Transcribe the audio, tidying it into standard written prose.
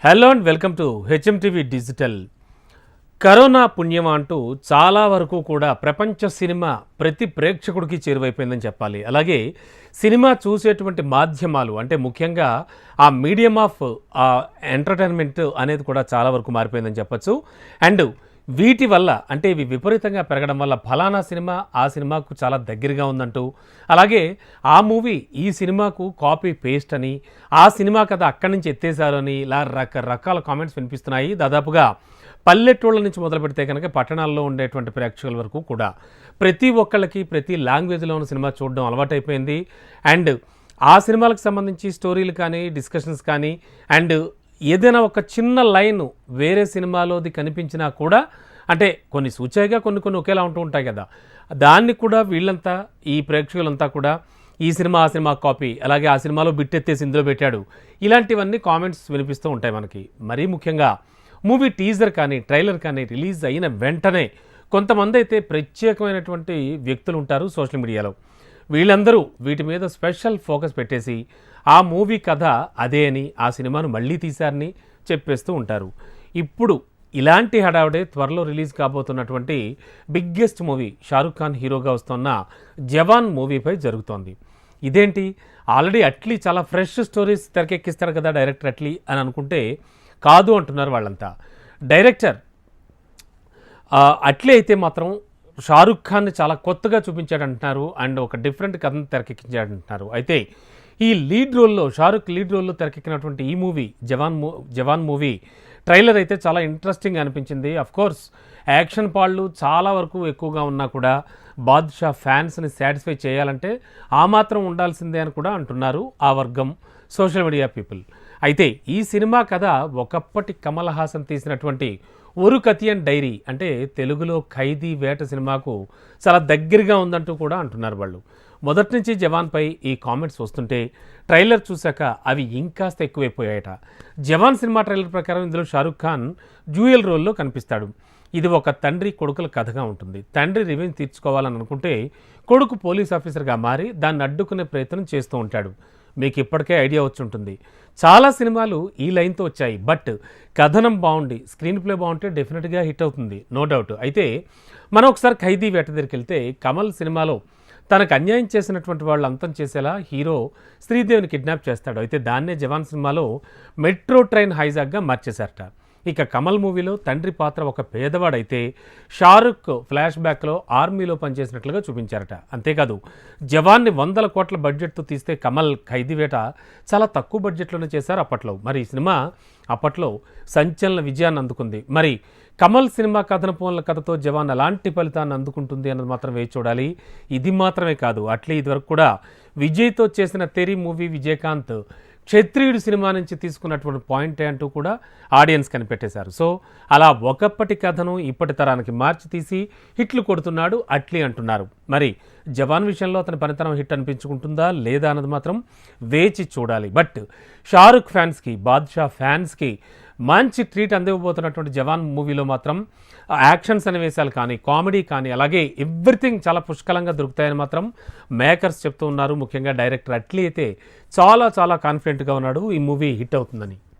Hello and welcome to HMTV digital. Corona పుణ్యం అంటూ చాలా వరకు కూడా ప్రపంచ సినిమా ప్రతి ప్రేక్షకుడికి చేరువైపోయిందని చెప్పాలి. అలాగే సినిమా చూసేటువంటి మాధ్యమాలు అంటే ముఖ్యంగా ఆ మీడియం ఆఫ్ ఎంటర్టైన్మెంట్ అనేది కూడా చాలా వరకు మారిపోయిందని చెప్పచ్చు. అండ్ వీటి వల్ల అంటే ఇవి విపరీతంగా పెరగడం వల్ల ఫలానా సినిమా ఆ సినిమాకు చాలా దగ్గరగా ఉందంటూ, అలాగే ఆ మూవీ ఈ సినిమాకు కాపీ పేస్ట్ అని, ఆ సినిమా కథ అక్కడి నుంచి ఎత్తేసారు అని ఇలా రకరకాల కామెంట్స్ వినిపిస్తున్నాయి. దాదాపుగా పల్లెటూళ్ళ నుంచి మొదలు పెడితే కనుక పట్టణాల్లో ఉండేటువంటి ప్రేక్షకుల వరకు కూడా ప్రతి ఒక్కళ్ళకి ప్రతి లాంగ్వేజ్లో ఉన్న సినిమా చూడడం అలవాటైపోయింది. అండ్ ఆ సినిమాలకు సంబంధించి స్టోరీలు కానీ డిస్కషన్స్ కానీ అండ్ ఏదైనా ఒక చిన్న లైన్ వేరే సినిమాలోది కనిపించినా కూడా అంటే కొన్ని సూచాయిగా కొన్ని ఒకేలా ఉంటూ ఉంటాయి కదా, దాన్ని కూడా వీళ్ళంతా ఈ ప్రేక్షకులంతా కూడా ఈ సినిమా ఆ సినిమా కాపీ, అలాగే ఆ సినిమాలో బిట్టెత్తేసి ఇందులో పెట్టాడు, ఇలాంటివన్నీ కామెంట్స్ వినిపిస్తూ ఉంటాయి మనకి. మరీ ముఖ్యంగా మూవీ టీజర్ కానీ ట్రైలర్ కానీ రిలీజ్ అయిన వెంటనే కొంతమంది అయితే ప్రత్యేకమైనటువంటి వ్యక్తులు ఉంటారు సోషల్ మీడియాలో. వీళ్ళందరూ వీటి మీద స్పెషల్ ఫోకస్ పెట్టేసి ఆ మూవీ కథ అదే అని, ఆ సినిమాను మళ్ళీ తీశారని చెప్పేస్తూ ఉంటారు. ఇప్పుడు ఇలాంటి హడావుడే త్వరలో రిలీజ్ కాబోతున్నటువంటి బిగ్గెస్ట్ మూవీ షారుఖ్ ఖాన్ హీరోగా వస్తున్న జవాన్ మూవీపై జరుగుతోంది. ఇదేంటి, ఆల్రెడీ అట్లీ చాలా ఫ్రెష్ స్టోరీస్ తెరకెక్కిస్తారు కదా డైరెక్టర్ అట్లీ అని అనుకుంటే కాదు అంటున్నారు వాళ్ళంతా. డైరెక్టర్ అట్లీ అయితే మాత్రం షారుఖ్ ఖాన్ని చాలా కొత్తగా చూపించాడంటున్నారు అండ్ ఒక డిఫరెంట్ కథను తెరకెక్కించాడంటున్నారు. అయితే ఈ లీడ్ రోల్లో షారుఖ్ లీడ్ రోల్లో తెరకెక్కినటువంటి ఈ మూవీ జవాన్ మూవీ ట్రైలర్ అయితే చాలా ఇంట్రెస్టింగ్ అనిపించింది. అఫ్కోర్స్ యాక్షన్ పాళ్ళు చాలా వరకు ఎక్కువగా ఉన్నా కూడా బాద్షా ఫ్యాన్స్ని సాటిస్ఫై చేయాలంటే ఆ మాత్రం ఉండాల్సిందే అని కూడా అంటున్నారు ఆ వర్గం సోషల్ మీడియా పీపుల్. అయితే ఈ సినిమా కథ ఒకప్పటి కమల్ హాసన్ తీసినటువంటి ఒరు కతియన్ డైరీ అంటే తెలుగులో ఖైదీ వేట సినిమాకు చాలా దగ్గరగా ఉందంటూ కూడా అంటున్నారు వాళ్ళు. మొదటి నుంచి జవాన్పై ఈ కామెంట్స్ వస్తుంటే ట్రైలర్ చూశాక అవి ఇంకాస్త ఎక్కువైపోయాయట. జవాన్ సినిమా ట్రైలర్ ప్రకారం ఇందులో షారుఖ్ ఖాన్ డ్యూయల్ రోల్లో కనిపిస్తాడు. ఇది ఒక తండ్రి కొడుకుల కథగా ఉంటుంది. తండ్రి రివెంజ్ తీర్చుకోవాలని అనుకుంటే కొడుకు పోలీస్ ఆఫీసర్గా మారి దాన్ని అడ్డుకునే ప్రయత్నం చేస్తూ ఉంటాడు. మీకు ఇప్పటికే ఐడియా వచ్చి ఉంటుంది. చాలా సినిమాలు ఈ లైన్తో వచ్చాయి. బట్ కథనం బాగుండి స్క్రీన్ ప్లే బాగుంటే డెఫినెట్గా హిట్ అవుతుంది, నో డౌట్. అయితే మనం ఒకసారి ఖైదీ వేట దగ్గరికి వెళ్తే కమల్ సినిమాలో తనకు అన్యాయం చేసినటువంటి వాళ్ళు అంతం చేసేలా హీరో శ్రీదేవిని కిడ్నాప్ చేస్తాడు. అయితే దాన్నే జవాన్ సినిమాలో మెట్రో ట్రైన్ హైజాక్గా మార్చేశారట. ఇక కమల్ మూవీలో తండ్రి పాత్ర ఒక పేదవాడైతే షారుఖ్ ఫ్లాష్ బ్యాక్లో ఆర్మీలో పనిచేసినట్లుగా చూపించారట. అంతేకాదు జవాన్ని 100 కోట్ల బడ్జెట్తో తీస్తే కమల్ ఖైదీవేట చాలా తక్కువ బడ్జెట్లోనే చేశారు అప్పట్లో. మరి ఈ సినిమా అప్పట్లో సంచలన విజయాన్ని అందుకుంది. మరి కమల్ సినిమా కథనపోన్ల కథతో జవాన్ ఎలాంటి ఫలితాన్ని అందుకుంటుంది అన్నది మాత్రం వేచి చూడాలి. ఇది మాత్రమే కాదు, అట్లే ఇదివరకు కూడా విజయ్తో చేసిన తెరీ మూవీ విజయకాంత్ క్షత్రియుడు సినిమా నుంచి తీసుకున్నటువంటి పాయింటే అంటూ కూడా ఆడియన్స్ కనిపెట్టేశారు. సో అలా ఒకప్పటి కథను ఇప్పటి తరానికి మార్చి తీసి హిట్లు కొడుతున్నాడు అట్లీ అంటున్నారు. మరి జవాన్ విషయంలో అతని పనితనం హిట్ అనిపించుకుంటుందా లేదా అన్నది మాత్రం వేచి చూడాలి. బట్ షారుఖ్ ఫ్యాన్స్కి బాద్షా ఫ్యాన్స్కి మంచి ట్రీట్ అందివ్వబోతున్నటువంటి జవాన్ మూవీలో మాత్రం యాక్షన్ సన్నివేశాలు కానీ కామెడీ కానీ అలాగే ఎవ్రీథింగ్ చాలా పుష్కలంగా దొరుకుతాయని మాత్రం మేకర్స్ చెప్తూ ఉన్నారు. ముఖ్యంగా డైరెక్టర్ అట్లీ అయితే చాలా కాన్ఫిడెంట్గా ఉన్నాడు ఈ మూవీ హిట్ అవుతుందని.